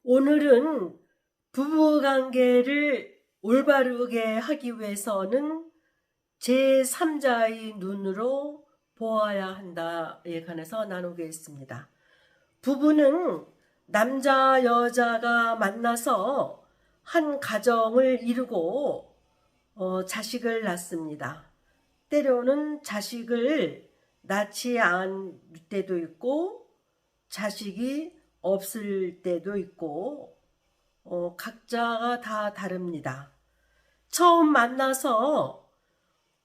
오늘은 부부관계를 올바르게 하기 위해서는 제3자의 눈으로 보아야 한다에 관해서 나누겠습니다. 부부는 남자 여자가 만나서 한 가정을 이루고 자식을 낳습니다. 때로는 자식을 낳지 않을 때도 있고 자식이 없을 때도 있고 각자가 다 다릅니다. 처음 만나서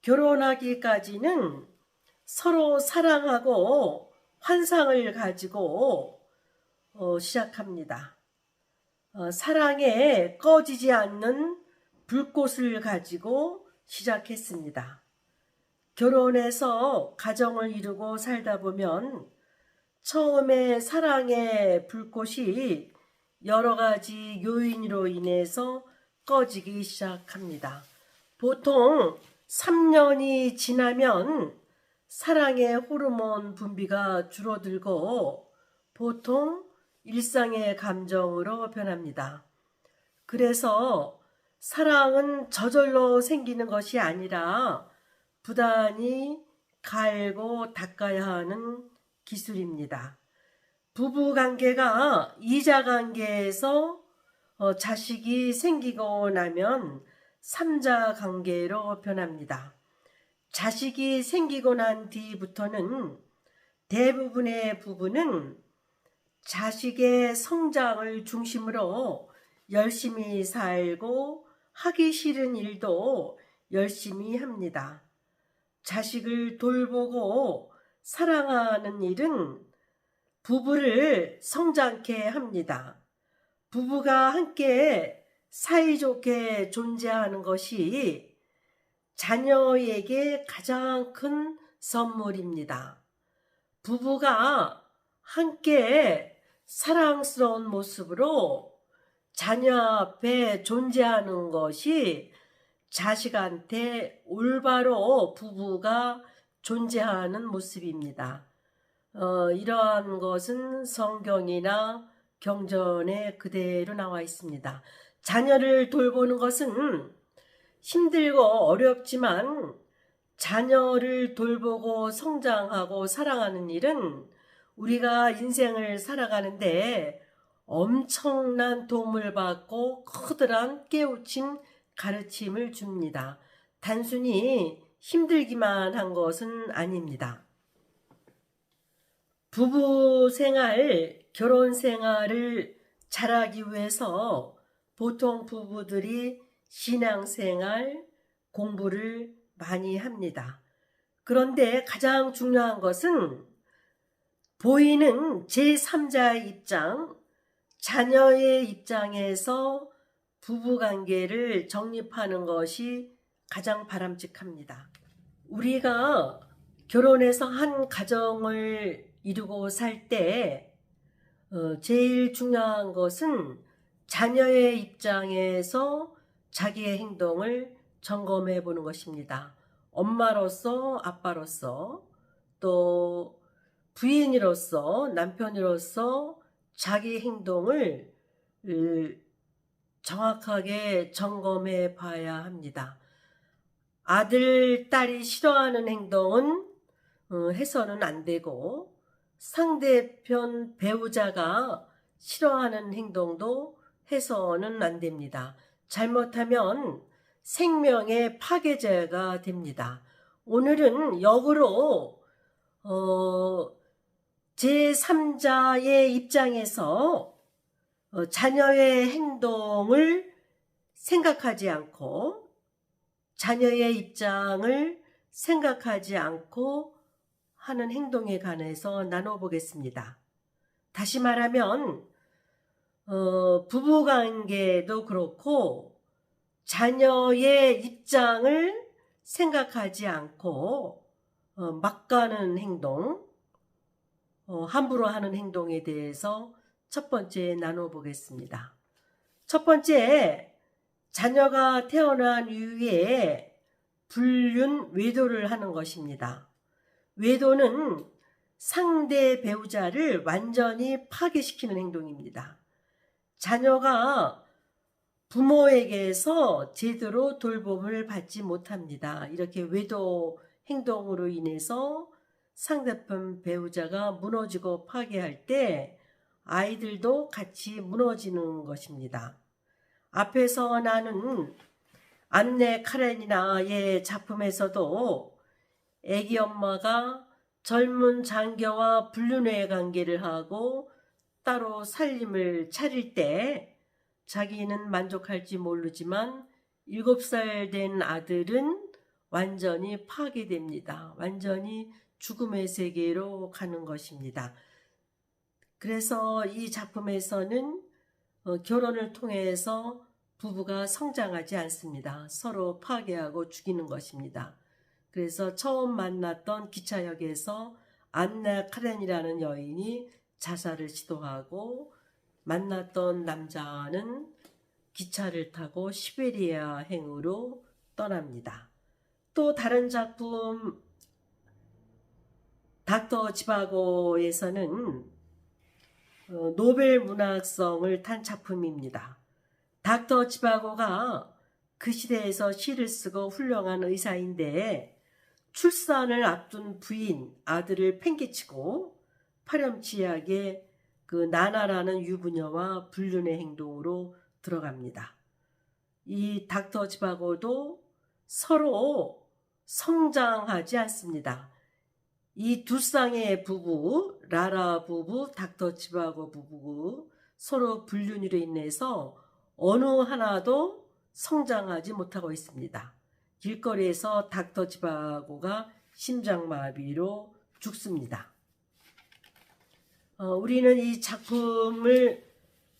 결혼하기까지는 서로 사랑하고 환상을 가지고 시작합니다. 사랑에 꺼지지 않는 불꽃을 가지고 시작했습니다. 결혼해서 가정을 이루고 살다 보면 처음에 사랑의 불꽃이 여러 가지 요인으로 인해서 꺼지기 시작합니다. 보통 3년이 지나면 사랑의 호르몬 분비가 줄어들고 보통 일상의 감정으로 변합니다. 그래서 사랑은 저절로 생기는 것이 아니라 부단히 갈고 닦아야 하는 기술입니다. 부부관계가 이자관계에서 자식이 생기고 나면 삼자관계로 변합니다. 자식이 생기고 난 뒤부터는 대부분의 부부는 자식의 성장을 중심으로 열심히 살고 하기 싫은 일도 열심히 합니다. 자식을 돌보고 사랑하는 일은 부부를 성장케 합니다. 부부가 함께 사이좋게 존재하는 것이 자녀에게 가장 큰 선물입니다. 부부가 함께 사랑스러운 모습으로 자녀 앞에 존재하는 것이 자식한테 올바로 부부가 존재하는 모습입니다. 이러한 것은 성경이나 경전에 그대로 나와 있습니다. 자녀를 돌보는 것은 힘들고 어렵지만 자녀를 돌보고 성장하고 사랑하는 일은 우리가 인생을 살아가는데 엄청난 도움을 받고 커다란 깨우침, 가르침을 줍니다. 단순히 힘들기만 한 것은 아닙니다. 부부 생활, 결혼 생활을 잘하기 위해서 보통 부부들이 신앙생활, 공부를 많이 합니다. 그런데 가장 중요한 것은 보이는 제3자의 입장, 자녀의 입장에서 부부관계를 정립하는 것이 가장 바람직합니다. 우리가 결혼해서 한 가정을 이루고 살 때 제일 중요한 것은 자녀의 입장에서 자기의 행동을 점검해 보는 것입니다. 엄마로서, 아빠로서, 또 부인으로서, 남편으로서 자기 행동을 정확하게 점검해 봐야 합니다. 아들, 딸이 싫어하는 행동은 해서는 안 되고 상대편 배우자가 싫어하는 행동도 해서는 안 됩니다. 잘못하면 생명의 파괴자가 됩니다. 오늘은 역으로 제3자의 입장에서 자녀의 행동을 생각하지 않고 자녀의 입장을 생각하지 않고 하는 행동에 관해서 나눠보겠습니다. 다시 말하면 부부관계도 그렇고 자녀의 입장을 생각하지 않고 막 가는 행동, 함부로 하는 행동에 대해서 첫 번째 나눠보겠습니다. 첫 번째, 자녀가 태어난 이후에 불륜, 외도를 하는 것입니다. 외도는 상대 배우자를 완전히 파괴시키는 행동입니다. 자녀가 부모에게서 제대로 돌봄을 받지 못합니다. 이렇게 외도 행동으로 인해서 상대편 배우자가 무너지고 파괴할 때 아이들도 같이 무너지는 것입니다. 앞에서 나눈 안네 카렌이나의 작품에서도 애기 엄마가 젊은 장녀와 불륜의 관계를 하고 따로 살림을 차릴 때 자기는 만족할지 모르지만 7살 된 아들은 완전히 파괴됩니다. 완전히 죽음의 세계로 가는 것입니다. 그래서 이 작품에서는 결혼을 통해서 부부가 성장하지 않습니다. 서로 파괴하고 죽이는 것입니다. 그래서 처음 만났던 기차역에서 안나 카렌이라는 여인이 자살을 시도하고 만났던 남자는 기차를 타고 시베리아행으로 떠납니다. 또 다른 작품 닥터 지바고에서는 노벨 문학상을 탄 작품입니다. 닥터 지바고가 그 시대에서 시를 쓰고 훌륭한 의사인데 출산을 앞둔 부인 아들을 팽개치고 파렴치하게 그 나나라는 유부녀와 불륜의 행동으로 들어갑니다. 이 닥터 지바고도 서로 성장하지 않습니다. 이 두 쌍의 부부, 라라 부부, 닥터 지바고 부부 서로 불륜으로 인해서 어느 하나도 성장하지 못하고 있습니다. 길거리에서 닥터 지바고가 심장마비로 죽습니다. 우리는 이 작품을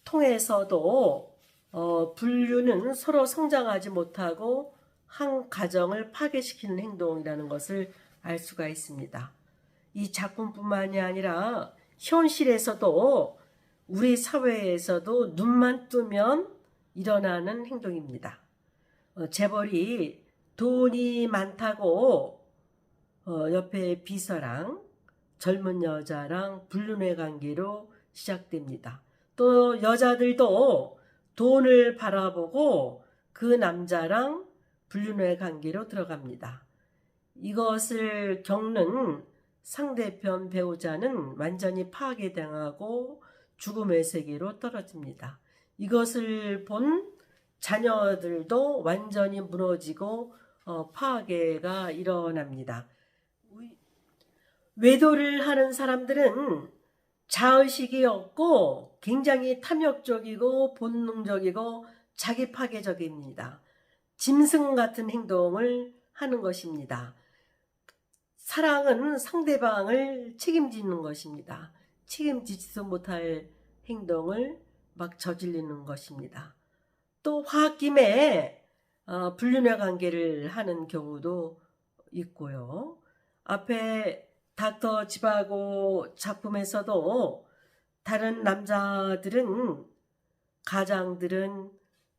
통해서도 불륜은 서로 성장하지 못하고 한 가정을 파괴시키는 행동이라는 것을 알 수가 있습니다. 이 작품뿐만이 아니라 현실에서도 우리 사회에서도 눈만 뜨면 일어나는 행동입니다. 재벌이 돈이 많다고 옆에 비서랑 젊은 여자랑 불륜의 관계로 시작됩니다. 또 여자들도 돈을 바라보고 그 남자랑 불륜의 관계로 들어갑니다. 이것을 겪는 상대편 배우자는 완전히 파괴당하고 죽음의 세계로 떨어집니다. 이것을 본 자녀들도 완전히 무너지고 파괴가 일어납니다. 외도를 하는 사람들은 자의식이 없고 굉장히 탐욕적이고 본능적이고 자기 파괴적입니다. 짐승 같은 행동을 하는 것입니다. 사랑은 상대방을 책임지는 것입니다. 책임지지도 못할 행동을 막 저지르는 것입니다. 또 홧김에 불륜의 관계를 하는 경우도 있고요. 앞에 닥터 지바고 작품에서도 다른 남자들은 가장들은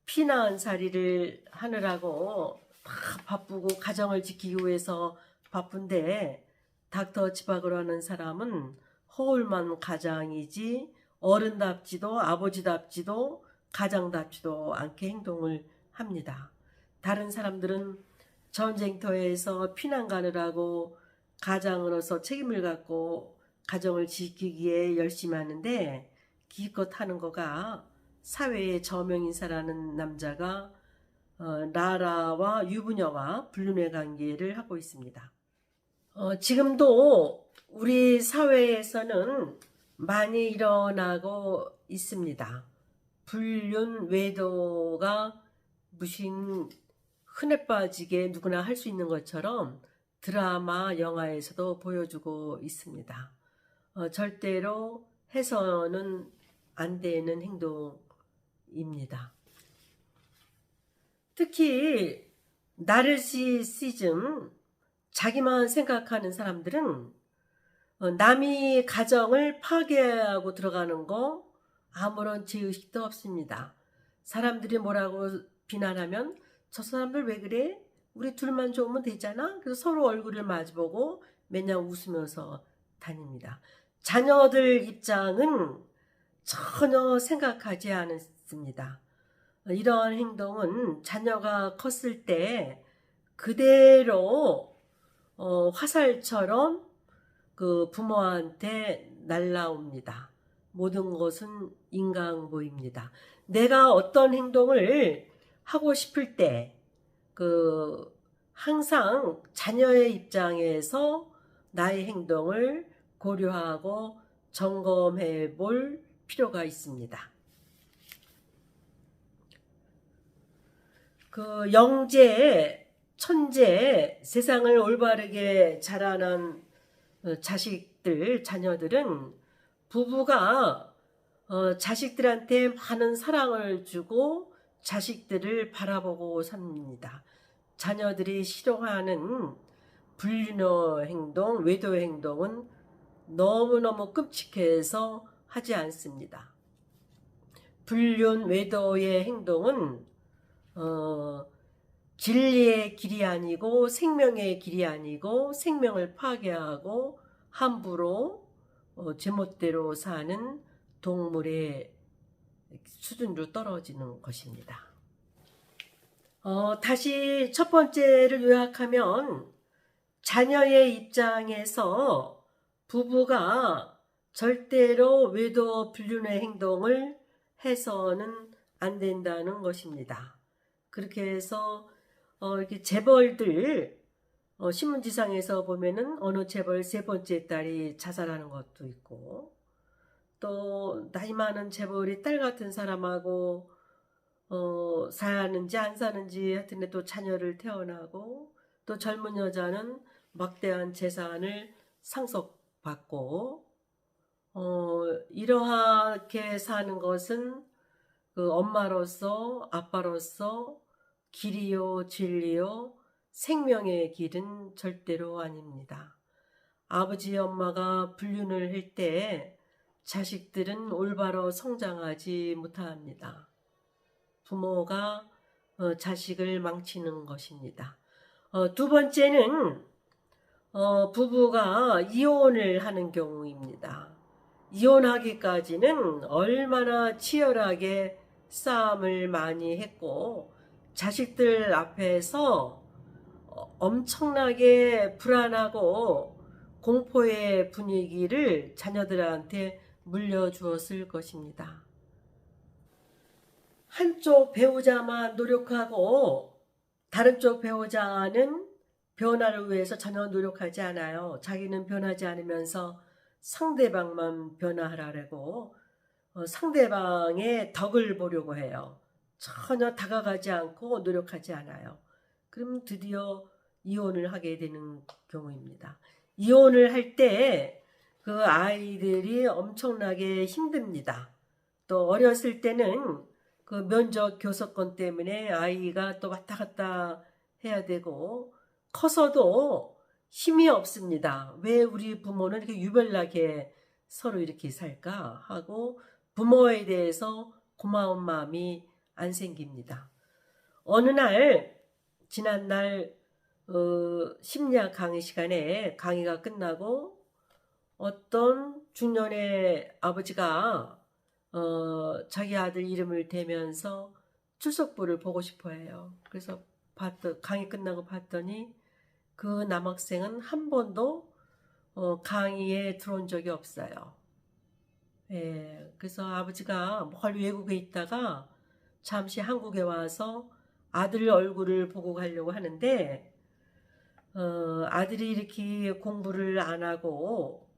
피난살이를 하느라고 막 바쁘고 가정을 지키기 위해서 바쁜데 닥터 지바고라는 사람은 허울만 가장이지 어른답지도 아버지답지도 가장답지도 않게 행동을 합니다. 다른 사람들은 전쟁터에서 피난 가느라고 가장으로서 책임을 갖고 가정을 지키기에 열심히 하는데 기껏 하는 거가 사회의 저명인사라는 남자가 라라와 유부녀와 불륜의 관계를 하고 있습니다. 지금도 우리 사회에서는 많이 일어나고 있습니다. 불륜, 외도가 무슨 흔해 빠지게 누구나 할 수 있는 것처럼 드라마, 영화에서도 보여주고 있습니다. 절대로 해서는 안 되는 행동입니다. 특히 나르시시즘, 자기만 생각하는 사람들은 남이 가정을 파괴하고 들어가는 거 아무런 죄의식도 없습니다. 사람들이 뭐라고 비난하면 저 사람들 왜 그래? 우리 둘만 좋으면 되잖아. 그래서 서로 얼굴을 마주보고 맨날 웃으면서 다닙니다. 자녀들 입장은 전혀 생각하지 않습니다. 이러한 행동은 자녀가 컸을 때 그대로 화살처럼 그 부모한테 날라옵니다. 모든 것은 인과응보입니다. 내가 어떤 행동을 하고 싶을 때 항상 자녀의 입장에서 나의 행동을 고려하고 점검해 볼 필요가 있습니다. 영재, 천재, 세상을 올바르게 자라는 자식들, 자녀들은 부부가 자식들한테 많은 사랑을 주고 자식들을 바라보고 삽니다. 자녀들이 싫어하는 불륜의 행동, 외도의 행동은 너무너무 끔찍해서 하지 않습니다. 불륜, 외도의 행동은 진리의 길이 아니고 생명의 길이 아니고 생명을 파괴하고 함부로 제멋대로 사는 동물의 수준으로 떨어지는 것입니다. 다시 첫 번째를 요약하면 자녀의 입장에서 부부가 절대로 외도 불륜의 행동을 해서는 안 된다는 것입니다. 그렇게 해서 이렇게 재벌들 신문지상에서 보면은 어느 재벌 세 번째 딸이 자살하는 것도 있고, 또 나이 많은 재벌이 딸 같은 사람하고 사는지 안 사는지 하여튼 또 자녀를 태어나고, 또 젊은 여자는 막대한 재산을 상속받고, 이러하게 사는 것은 그 엄마로서 아빠로서 길이요 진리요 생명의 길은 절대로 아닙니다. 아버지 엄마가 불륜을 할 때 자식들은 올바로 성장하지 못합니다. 부모가 자식을 망치는 것입니다. 두 번째는 부부가 이혼을 하는 경우입니다. 이혼하기까지는 얼마나 치열하게 싸움을 많이 했고 자식들 앞에서 엄청나게 불안하고 공포의 분위기를 자녀들한테 물려주었을 것입니다. 한쪽 배우자만 노력하고 다른 쪽 배우자는 변화를 위해서 전혀 노력하지 않아요. 자기는 변하지 않으면서 상대방만 변화하라고 상대방의 덕을 보려고 해요. 전혀 다가가지 않고 노력하지 않아요. 그럼 드디어 이혼을 하게 되는 경우입니다. 이혼을 할 때 그 아이들이 엄청나게 힘듭니다. 또 어렸을 때는 그 면접 교섭권 때문에 아이가 또 왔다 갔다 해야 되고, 커서도 힘이 없습니다. 왜 우리 부모는 이렇게 유별나게 서로 이렇게 살까 하고 부모에 대해서 고마운 마음이 안 생깁니다. 어느 날 지난날 심리학 강의 시간에 강의가 끝나고 어떤 중년의 아버지가 자기 아들 이름을 대면서 출석부를 보고 싶어 해요. 그래서 강의 끝나고 봤더니 그 남학생은 한 번도 강의에 들어온 적이 없어요. 예, 그래서 아버지가 멀리 외국에 있다가 잠시 한국에 와서 아들 얼굴을 보고 가려고 하는데 아들이 이렇게 공부를 안 하고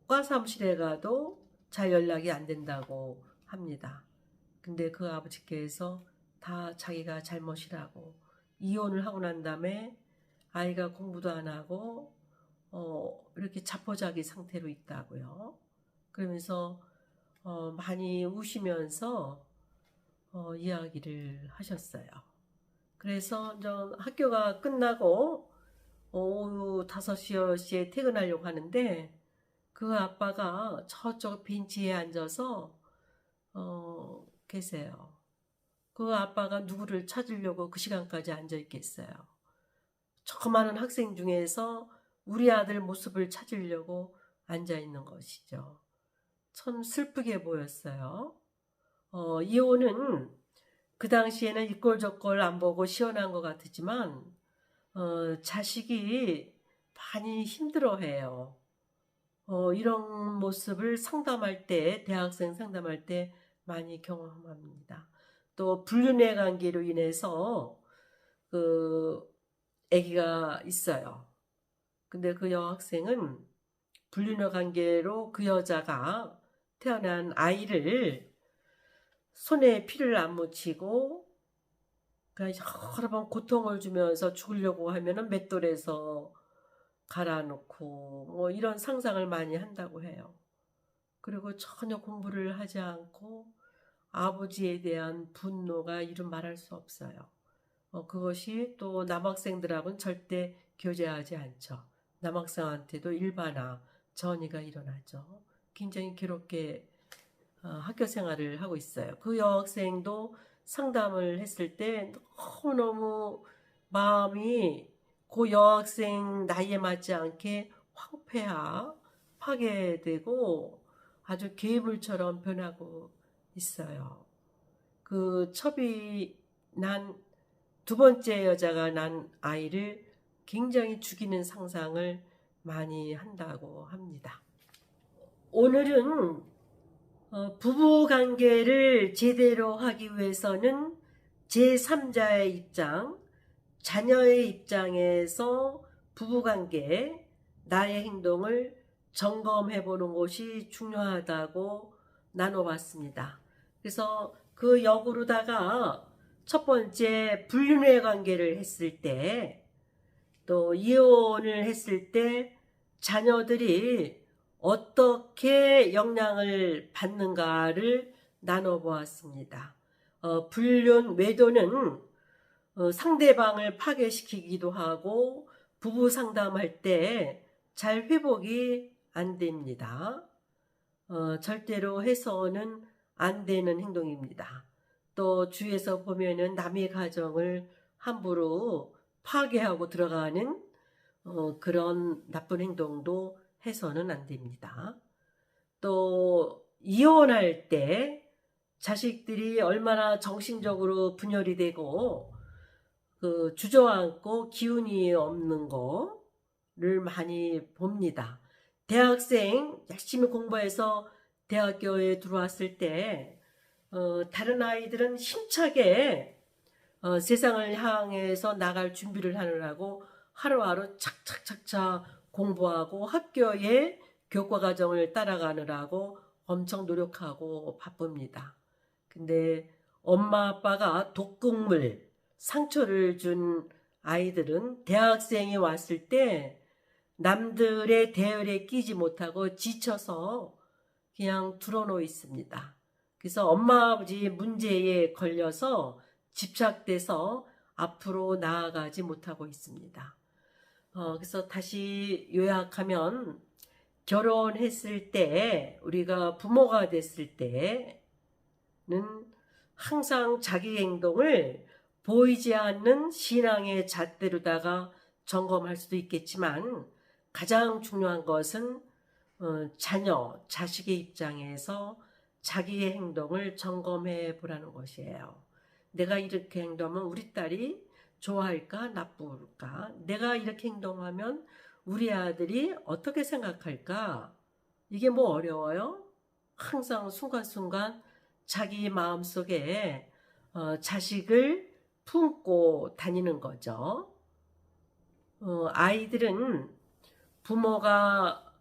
과 사무실에 가도 잘 연락이 안 된다고 합니다. 근데 그 아버지께서 다 자기가 잘못이라고, 이혼을 하고 난 다음에 아이가 공부도 안 하고 이렇게 자포자기 상태로 있다고요. 그러면서 많이 우시면서 이야기를 하셨어요. 그래서 학교가 끝나고 오후 5시, 10시에 퇴근하려고 하는데 그 아빠가 저쪽 벤치에 앉아서 계세요. 그 아빠가 누구를 찾으려고 그 시간까지 앉아 있겠어요. 저 많은 학생 중에서 우리 아들 모습을 찾으려고 앉아 있는 것이죠. 참 슬프게 보였어요. 이혼은 그 당시에는 이꼴저꼴 안 보고 시원한 것 같았지만 자식이 많이 힘들어해요. 이런 모습을 상담할 때, 대학생 상담할 때 많이 경험합니다. 또 불륜의 관계로 인해서 그 아기가 있어요. 근데 그 여학생은 불륜의 관계로 그 여자가 태어난 아이를 손에 피를 안 묻히고 그러니까 여러 번 고통을 주면서 죽으려고 하면은 맷돌에서 갈아놓고 뭐 이런 상상을 많이 한다고 해요. 그리고 전혀 공부를 하지 않고 아버지에 대한 분노가 이루 말할 수 없어요. 그것이 또 남학생들하고는 절대 교제하지 않죠. 남학생한테도 일반화, 전이가 일어나죠. 굉장히 괴롭게 학교 생활을 하고 있어요. 그 여학생도 상담을 했을 때 너무너무 마음이 그 여학생 나이에 맞지 않게 파괴되고 아주 괴물처럼 변하고 있어요. 그 첩이 난 두 번째 여자가 난 아이를 굉장히 죽이는 상상을 많이 한다고 합니다. 오늘은 부부 관계를 제대로 하기 위해서는 제3자의 입장, 자녀의 입장에서 부부 관계, 나의 행동을 점검해 보는 것이 중요하다고 나눠봤습니다. 그래서 그 역으로다가 첫 번째 불륜의 관계를 했을 때, 또 이혼을 했을 때 자녀들이 어떻게 영향을 받는가를 나눠보았습니다. 불륜, 외도는 상대방을 파괴시키기도 하고 부부 상담할 때 잘 회복이 안 됩니다. 절대로 해서는 안 되는 행동입니다. 또 주위에서 보면은 남의 가정을 함부로 파괴하고 들어가는 그런 나쁜 행동도 해서는 안 됩니다. 또 이혼할 때 자식들이 얼마나 정신적으로 분열이 되고 주저앉고 기운이 없는 거를 많이 봅니다. 대학생 열심히 공부해서 대학교에 들어왔을 때 다른 아이들은 힘차게 세상을 향해서 나갈 준비를 하느라고 하루하루 착착착착 공부하고 학교에 교과 과정을 따라가느라고 엄청 노력하고 바쁩니다. 근데 엄마 아빠가 독극물, 상처를 준 아이들은 대학생이 왔을 때 남들의 대열에 끼지 못하고 지쳐서 그냥 드러누워 있습니다. 그래서 엄마 아버지 문제에 걸려서 집착돼서 앞으로 나아가지 못하고 있습니다. 그래서 다시 요약하면 결혼했을 때 우리가 부모가 됐을 때는 항상 자기 행동을 보이지 않는 신앙의 잣대로다가 점검할 수도 있겠지만 가장 중요한 것은 자녀, 자식의 입장에서 자기의 행동을 점검해 보라는 것이에요. 내가 이렇게 행동하면 우리 딸이 좋아할까 나쁠까? 내가 이렇게 행동하면 우리 아들이 어떻게 생각할까? 이게 뭐 어려워요? 항상 순간순간 자기 마음속에 자식을 품고 다니는 거죠. 아이들은 부모가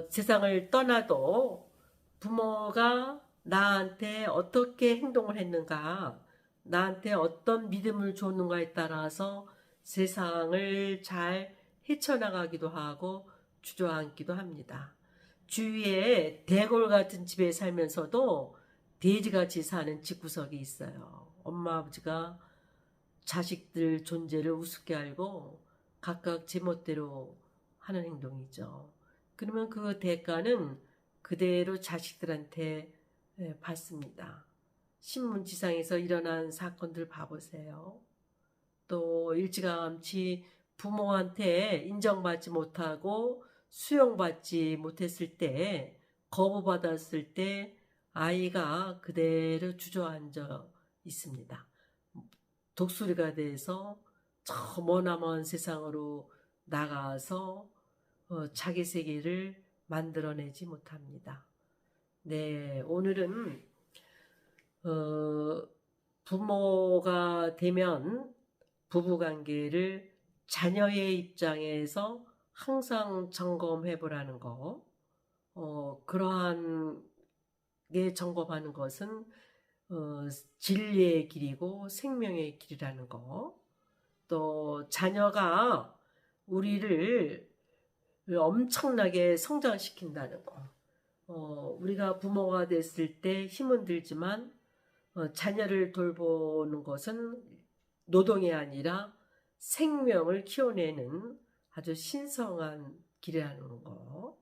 세상을 떠나도 부모가 나한테 어떻게 행동을 했는가, 나한테 어떤 믿음을 줬는가에 따라서 세상을 잘 헤쳐나가기도 하고 주저앉기도 합니다. 주위에 대골 같은 집에 살면서도 돼지같이 사는 집구석이 있어요. 엄마 아버지가 자식들 존재를 우습게 알고 각각 제멋대로 하는 행동이죠. 그러면 그 대가는 그대로 자식들한테 받습니다. 신문지상에서 일어난 사건들 봐보세요. 또 일찌감치 부모한테 인정받지 못하고 수용받지 못했을 때 거부받았을 때 아이가 그대로 주저앉아 있습니다. 독수리가 돼서 저 머나먼 세상으로 나가서 자기 세계를 만들어내지 못합니다. 네, 오늘은 부모가 되면 부부관계를 자녀의 입장에서 항상 점검해 보라는 거. 그러한 게 점검하는 것은 진리의 길이고 생명의 길이라는 거. 또 자녀가 우리를 엄청나게 성장시킨다는 거. 우리가 부모가 됐을 때 힘은 들지만 자녀를 돌보는 것은 노동이 아니라 생명을 키워내는 아주 신성한 길이라는 거.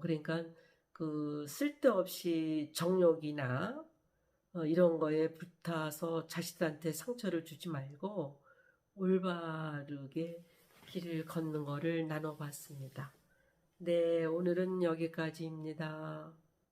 그러니까 그 쓸데없이 정욕이나 이런 거에 불타서 자식들한테 상처를 주지 말고 올바르게 길을 걷는 거를 나눠봤습니다. 네, 오늘은 여기까지입니다.